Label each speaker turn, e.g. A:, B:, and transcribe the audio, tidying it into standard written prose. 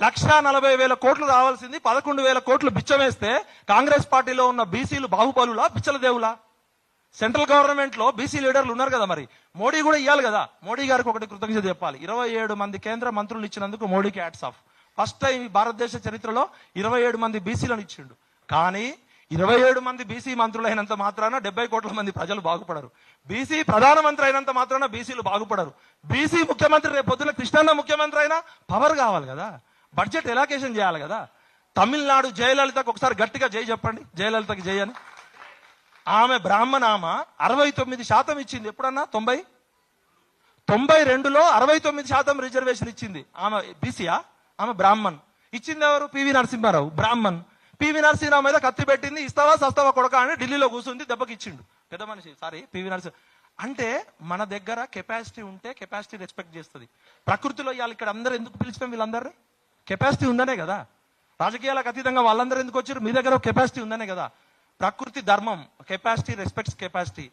A: 1,40,000 కోట్లు రావాల్సింది 11,000 కోట్లు బిచ్చమేస్తే కాంగ్రెస్ పార్టీలో ఉన్న బీసీలు బాహుబలులా బిచ్చల దేవులా? సెంట్రల్ గవర్నమెంట్ లో బీసీ లీడర్లు ఉన్నారు కదా, మరి మోడీ కూడా ఇవ్వాలి కదా. మోడీ గారికి ఒకటి కృతజ్ఞత చెప్పాలి. 27 మంది కేంద్ర మంత్రులు ఇచ్చినందుకు మోడీకి హ్యాట్స్ ఆఫ్. ఫస్ట్ టైం ఈ భారతదేశ చరిత్రలో 27 మంది బీసీలను ఇచ్చిండు. కానీ 27 మంది బీసీ మంత్రులు అయినంత మాత్రాన 70 కోట్ల మంది ప్రజలు బాగుపడరు. బీసీ ప్రధానమంత్రి అయినంత మాత్రాన బీసీలు బాగుపడరు. బీసీ ముఖ్యమంత్రి రేపు పొద్దున కృష్ణన్న ముఖ్యమంత్రి అయినా పవర్ కావాలి కదా, బడ్జెట్ ఎలాకేషన్ చేయాలి కదా. తమిళనాడు జయలలితకు ఒకసారి గట్టిగా జై చెప్పండి, జయలలితకి జై అని. ఆమె బ్రాహ్మణ, ఆమె 69% ఇచ్చింది. ఎప్పుడన్నా 92లో 69% రిజర్వేషన్ ఇచ్చింది. ఆమె బీసీయా? ఆమె బ్రాహ్మణ్. ఇచ్చింది ఎవరు? పివి నరసింహారావు, బ్రాహ్మణ్. పివి నరసింహారావు మీద కత్తి పెట్టింది. ఇస్తావా సస్తావా కొడక అని ఢిల్లీలో కూర్చుంది, దెబ్బకి ఇచ్చిండు. పెద్ద మనిషి, సారీ పివి నరసింహ. అంటే మన దగ్గర కెపాసిటీ ఉంటే కెపాసిటీ రెస్పెక్ట్ చేస్తుంది. ప్రకృతిలో ఇవాళ ఇక్కడ అందరూ ఎందుకు పిలిచినాం? వీళ్ళందరినీ కెపాసిటీ ఉందనే కదా. రాజకీయాలకు అతీతంగా వాళ్ళందరూ ఎందుకు వచ్చారు? మీ దగ్గర కెపాసిటీ ఉందనే కదా. ప్రకృతి ధర్మం, కెపాసిటీ రెస్పెక్ట్స్ కెపాసిటీ.